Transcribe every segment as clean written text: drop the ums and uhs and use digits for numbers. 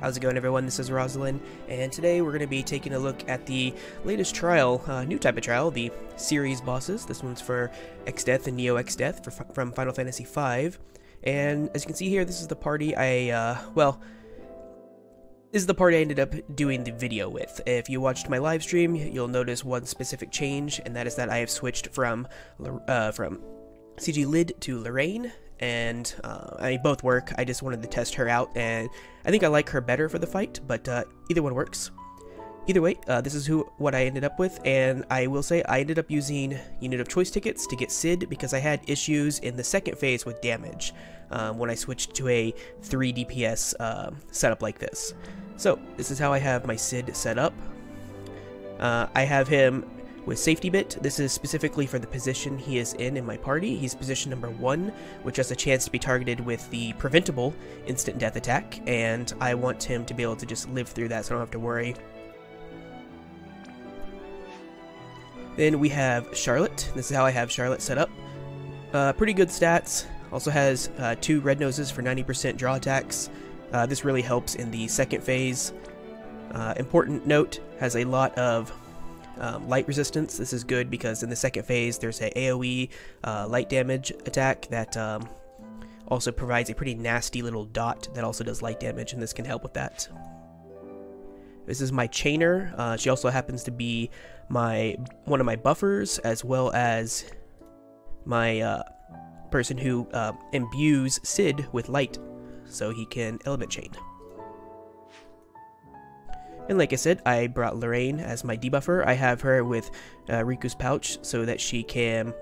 How's it going, everyone? This is Rosalind, and today we're going to be taking a look at the latest trial, new type of trial, the series bosses. This one's for Exdeath and Neo Exdeath from Final Fantasy V. And as you can see here, this is the party this is the party I ended up doing the video with. If you watched my live stream, you'll notice one specific change, and that is that I have switched from CG Lid to Lorraine. And both work. I just wanted to test her out, and I think I like her better for the fight, but either one works. Either way, this is what I ended up with, and I will say I ended up using Unit of Choice tickets to get Sid because I had issues in the second phase with damage when I switched to a 3 DPS setup like this. So this is how I have my Sid set up. I have him with Safety Bit. This is specifically for the position he is in my party. He's position number 1, which has a chance to be targeted with the preventable instant death attack, and I want him to be able to just live through that so I don't have to worry. Then we have Charlotte. This is how I have Charlotte set up. Pretty good stats. Also has 2 red noses for 90% draw attacks. This really helps in the second phase. Important note, has a lot of light resistance. This is good because in the second phase there's a AoE light damage attack that also provides a pretty nasty little dot that also does light damage, and this can help with that. This is my Chainer. She also happens to be one of my buffers, as well as my person who imbues Sid with light so he can element chain. And like I said, I brought Lorraine as my debuffer. I have her with Riku's Pouch so that she can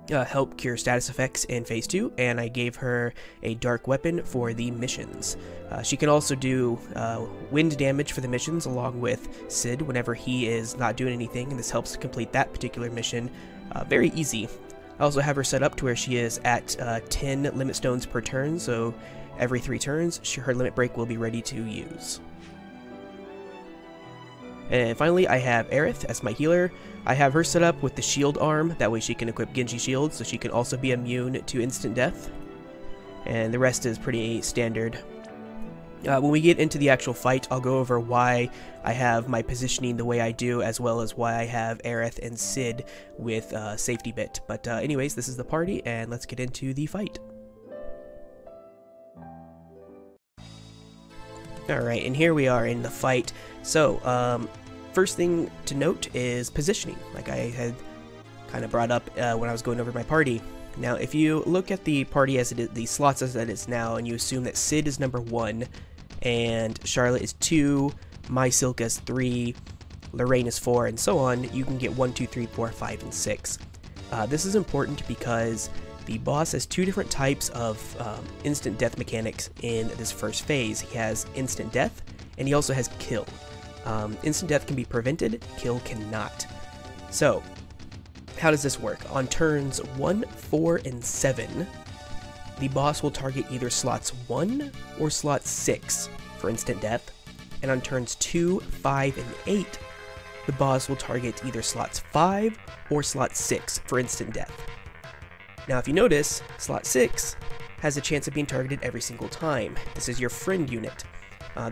help cure status effects in Phase 2, and I gave her a dark weapon for the missions. She can also do wind damage for the missions along with Sid whenever he is not doing anything, and this helps complete that particular mission very easy. I also have her set up to where she is at 10 limit stones per turn, so every 3 turns her limit break will be ready to use. And finally, I have Aerith as my healer. I have her set up with the shield arm, that way she can equip Genji shield, so she can also be immune to instant death. And the rest is pretty standard. When we get into the actual fight, I'll go over why I have my positioning the way I do, as well as why I have Aerith and Sid with Safety Bit. But anyways, this is the party, and let's get into the fight. Alright, and here we are in the fight. So, first thing to note is positioning, like I had kind of brought up when I was going over my party. Now, if you look at the party as it is, the slots as it is now, and you assume that Sid is number 1, and Charlotte is 2, Mysilk is 3, Lorraine is 4, and so on, you can get 1, 2, 3, 4, 5, and 6. This is important because the boss has 2 different types of instant death mechanics in this first phase. He has instant death, and he also has kill. Instant death can be prevented, kill cannot. So, how does this work? On turns 1, 4, and 7, the boss will target either slots 1 or slot 6 for instant death, and on turns 2, 5, and 8, the boss will target either slots 5 or slot 6 for instant death. Now, if you notice, slot 6 has a chance of being targeted every single time. This is your friend unit.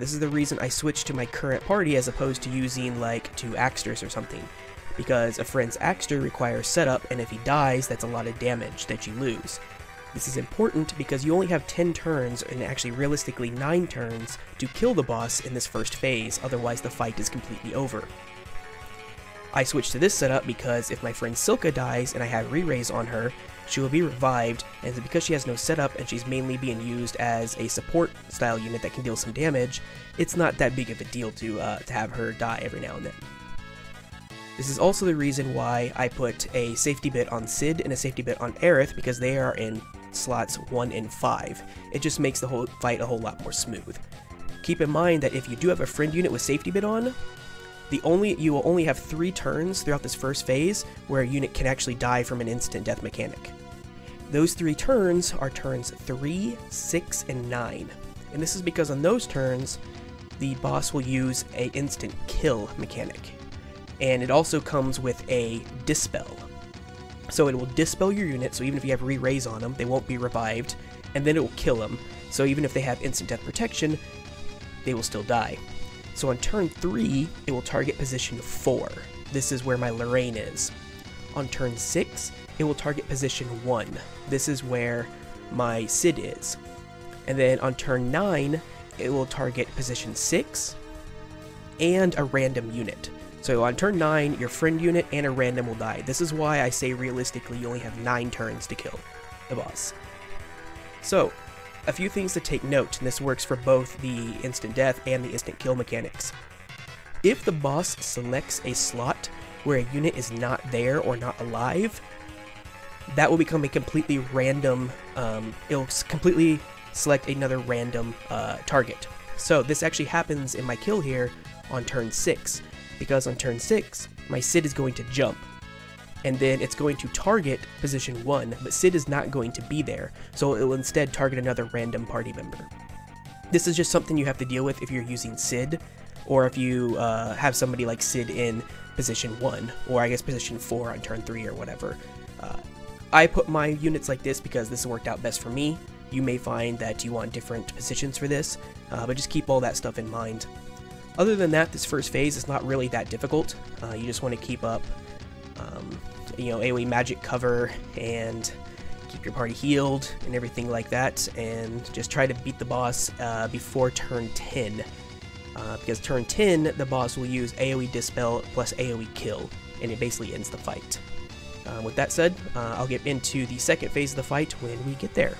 This is the reason I switched to my current party as opposed to using like 2 Axters or something, because a friend's Axter requires setup, and if he dies, that's a lot of damage that you lose. This is important because you only have 10 turns, and actually realistically 9 turns, to kill the boss in this first phase, otherwise the fight is completely over. I switched to this setup because if my friend Silka dies and I have re-raise on her, she will be revived, and because she has no setup and she's mainly being used as a support style unit that can deal some damage, it's not that big of a deal to have her die every now and then. This is also the reason why I put a safety bit on Sid and a safety bit on Aerith, because they are in slots 1 and 5. It just makes the whole fight a whole lot more smooth. Keep in mind that if you do have a friend unit with safety bit on, you will only have 3 turns throughout this first phase where a unit can actually die from an instant death mechanic. Those 3 turns are turns 3, 6, and 9. And this is because on those turns, the boss will use an instant kill mechanic. And it also comes with a dispel. So it will dispel your unit, so even if you have re-raise on them, they won't be revived, and then it will kill them. So even if they have instant death protection, they will still die. So on turn 3, it will target position 4. This is where my Lorraine is. On turn 6, it will target position 1. This is where my Sid is. And then on turn 9, it will target position 6 and a random unit. So on turn 9, your friend unit and a random will die. This is why I say realistically you only have 9 turns to kill the boss. So, a few things to take note, and this works for both the instant death and the instant kill mechanics. If the boss selects a slot where a unit is not there or not alive, that will become a completely random, it'll completely select another random target. So this actually happens in my kill here on turn 6, because on turn 6, my Sid is going to jump, and then it's going to target position 1, but Sid is not going to be there, so it will instead target another random party member. This is just something you have to deal with if you're using Sid, or if you have somebody like Sid in position 1, or I guess position 4 on turn 3 or whatever. I put my units like this because this worked out best for me. You may find that you want different positions for this, but just keep all that stuff in mind. Other than that, this first phase is not really that difficult. You just want to keep up, AoE magic cover and keep your party healed and everything like that, and just try to beat the boss before turn 10. Because turn 10, the boss will use AoE Dispel plus AoE Kill, and it basically ends the fight. With that said, I'll get into the second phase of the fight when we get there.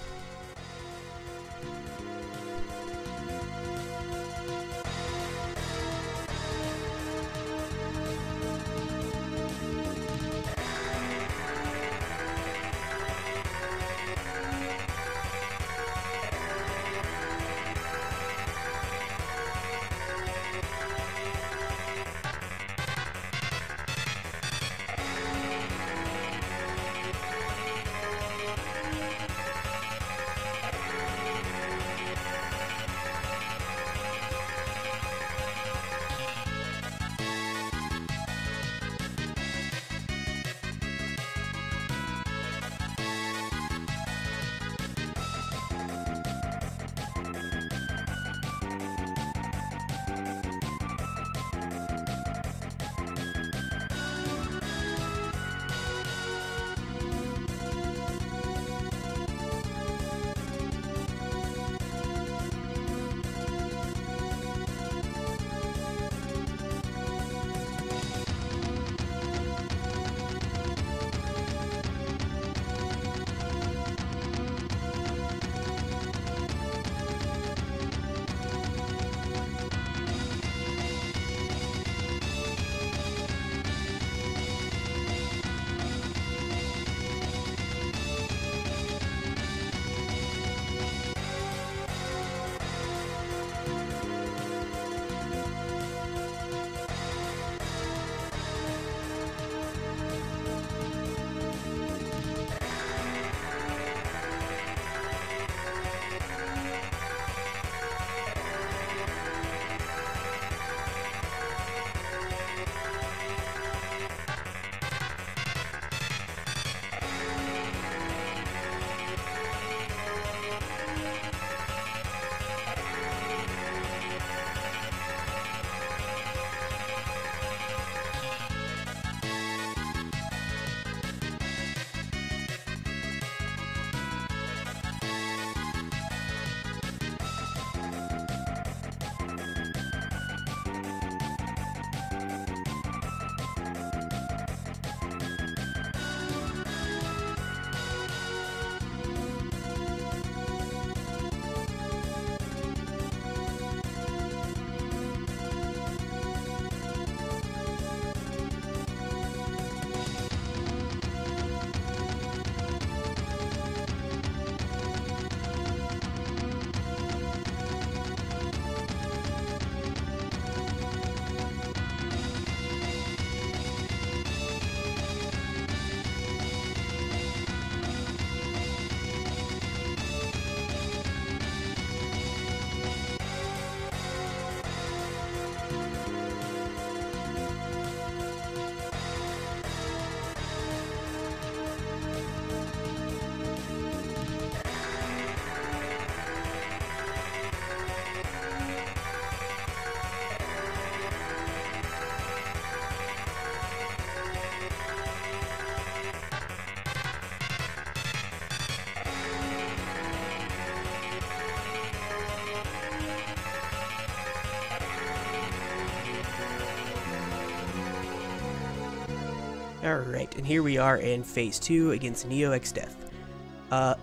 Alright, and here we are in Phase 2 against Neo Exdeath.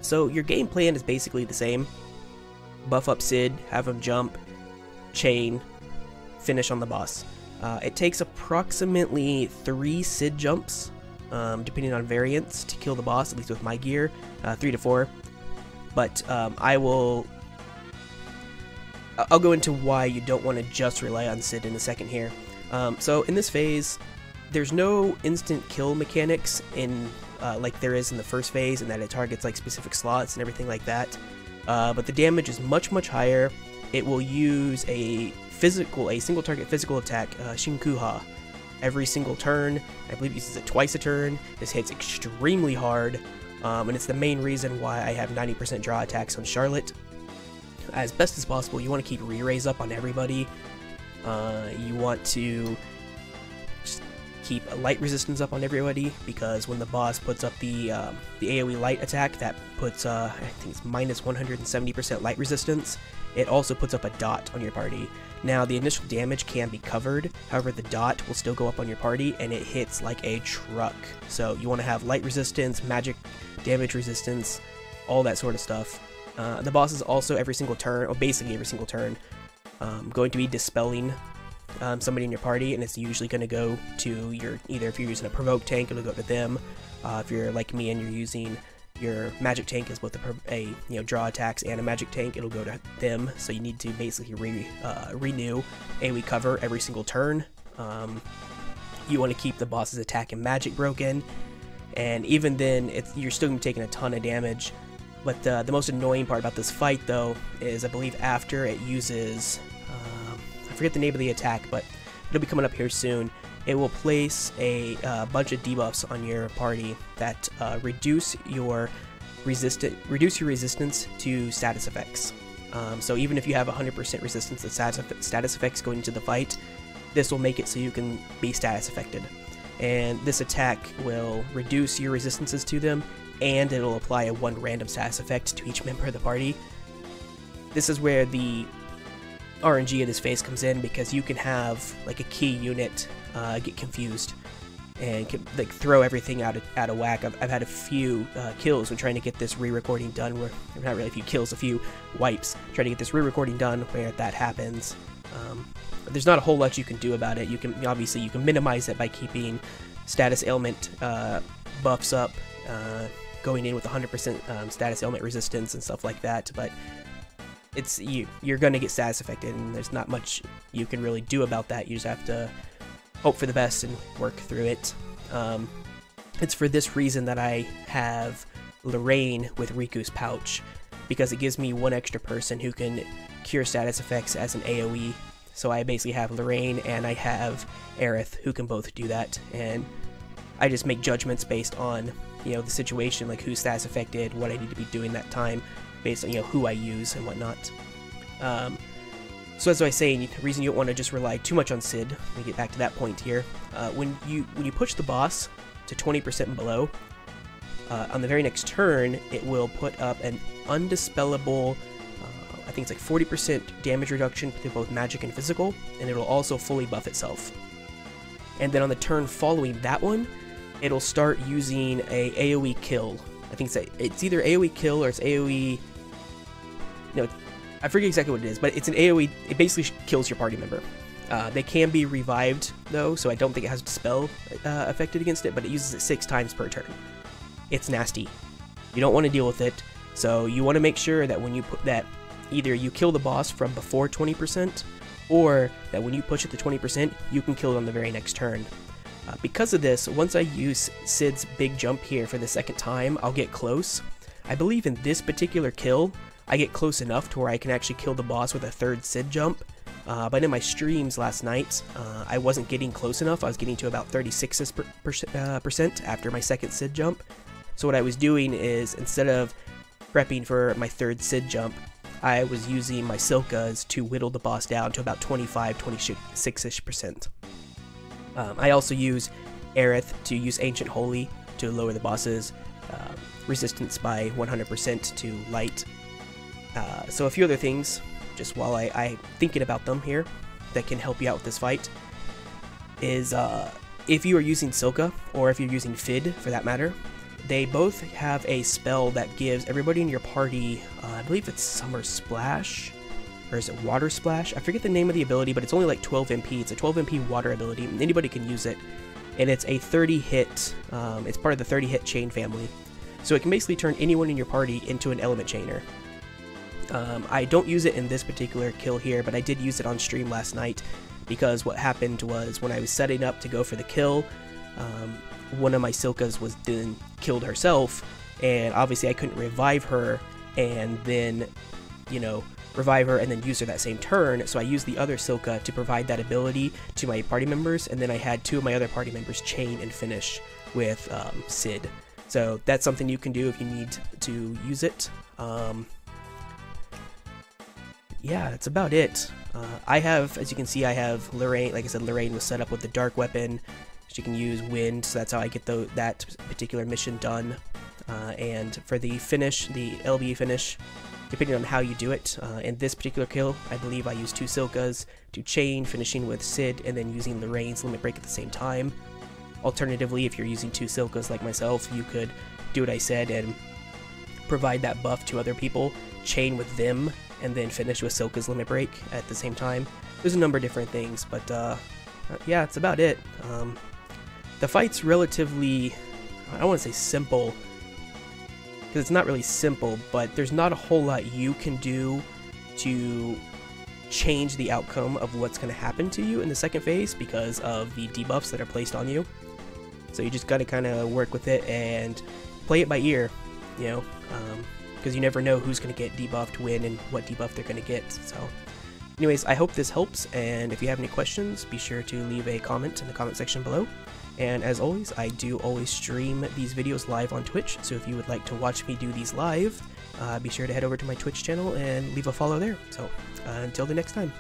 So your game plan is basically the same. Buff up Sid, have him jump, chain, finish on the boss. It takes approximately 3 Sid jumps, depending on variants, to kill the boss, at least with my gear, 3 to 4. But I'll go into why you don't want to just rely on Sid in a second here. So in this phase, there's no instant kill mechanics in like there is in the first phase, in that it targets like specific slots and everything like that. But the damage is much higher. It will use a single target physical attack, Shinkuha, every single turn. I believe it uses it twice a turn. This hits extremely hard, and it's the main reason why I have 90% draw attacks on Charlotte. As best as possible, you want to keep re-raise up on everybody. You want to just keep a light resistance up on everybody, because when the boss puts up the AoE light attack, that puts, I think it's minus 170% light resistance. It also puts up a dot on your party. Now, the initial damage can be covered, however the dot will still go up on your party, and it hits like a truck. So you want to have light resistance, magic damage resistance, all that sort of stuff. The boss is also every single turn, or basically every single turn, going to be dispelling somebody in your party, and it's usually going to go to your, either if you're using a provoke tank, it'll go to them. If you're like me and you're using your magic tank as both a draw attacks and a magic tank, it'll go to them. So you need to basically renew AoE cover every single turn. You want to keep the boss's attack and magic broken, and even then, you're still going to be taking a ton of damage. But the most annoying part about this fight, though, is I believe after it uses, I forget the name of the attack, but it'll be coming up here soon. It will place a bunch of debuffs on your party that reduce your resistance to status effects. So even if you have 100% resistance to status effects going into the fight, this will make it so you can be status affected. And this attack will reduce your resistances to them, and it'll apply a 1 random status effect to each member of the party. This is where the RNG in this phase comes in, because you can have like a key unit get confused and like throw everything out of whack. I've had a few kills when trying to get this re-recording done, where not really a few kills, a few wipes, trying to get this re-recording done where that happens. There's not a whole lot you can do about it. You can obviously minimize it by keeping status ailment buffs up, going in with 100% status ailment resistance and stuff like that, but you're gonna get status affected, and there's not much you can really do about that. You just have to hope for the best and work through it. It's for this reason that I have Lorraine with Riku's pouch, because it gives me 1 extra person who can cure status effects as an AoE. So I basically have Lorraine and I have Aerith who can both do that, and I just make judgments based on the situation, like who's status affected, what I need to be doing that time, based on who I use and whatnot. So as I was saying, the reason you don't want to just rely too much on Sid, let me get back to that point here, when you push the boss to 20% and below, on the very next turn, it will put up an undispellable, I think it's like 40% damage reduction to both magic and physical, and it'll also fully buff itself. And then on the turn following that one, it'll start using a AoE kill. I think it's either AoE kill or it's AoE... No, I forget exactly what it is, but it's an AoE... It basically kills your party member. They can be revived, though, so I don't think it has Dispel affected against it, but it uses it 6 times per turn. It's nasty. You don't want to deal with it, so you want to make sure that when you put that, either you kill the boss from before 20%, or that when you push it to 20%, you can kill it on the very next turn. Because of this, once I use Sid's big jump here for the second time, I'll get close. I believe in this particular kill, I get close enough to where I can actually kill the boss with a 3rd Sid jump. But in my streams last night, I wasn't getting close enough. I was getting to about 36% after my 2nd Sid jump. So what I was doing is, instead of prepping for my 3rd Sid jump, I was using my Silkas to whittle the boss down to about 26-ish%. I also use Aerith to use Ancient Holy to lower the boss's resistance by 100% to light. So a few other things, just while I'm thinking about them here, that can help you out with this fight, is if you are using Silka, or if you're using Fid for that matter, they both have a spell that gives everybody in your party, I believe it's Summer Splash, or is it Water Splash? I forget the name of the ability, but it's only like 12 MP. It's a 12 MP water ability, and anybody can use it. And it's a 30 hit, it's part of the 30 hit chain family. So it can basically turn anyone in your party into an element chainer. I don't use it in this particular kill here, but I did use it on stream last night, because what happened was when I was setting up to go for the kill, one of my Silkas was then killed herself, and obviously I couldn't revive her and then, you know, revive her and then use her that same turn, so I used the other Silka to provide that ability to my party members, and then I had 2 of my other party members chain and finish with Sid. So that's something you can do if you need to use it. Yeah, that's about it. I have, as you can see, I have Lorraine. Like I said, Lorraine was set up with the dark weapon. She can use wind, so that's how I get that particular mission done. And for the finish, the LBE finish, depending on how you do it, in this particular kill, I believe I used 2 Silkas to chain, finishing with Sid, and then using Lorraine's limit break at the same time. Alternatively, if you're using 2 Silkas like myself, you could do what I said and provide that buff to other people, chain with them, and then finish with Silka's limit break at the same time. There's a number of different things, but yeah, that's about it. The fight's relatively, I don't want to say simple, because it's not really simple, but there's not a whole lot you can do to change the outcome of what's going to happen to you in the second phase because of the debuffs that are placed on you. So you just got to kind of work with it and play it by ear, you know, because you never know who's going to get debuffed when and what debuff they're going to get. So anyways, I hope this helps, and if you have any questions, be sure to leave a comment in the comment section below. And as always, I do always stream these videos live on Twitch, so if you would like to watch me do these live, be sure to head over to my Twitch channel and leave a follow there. So until the next time.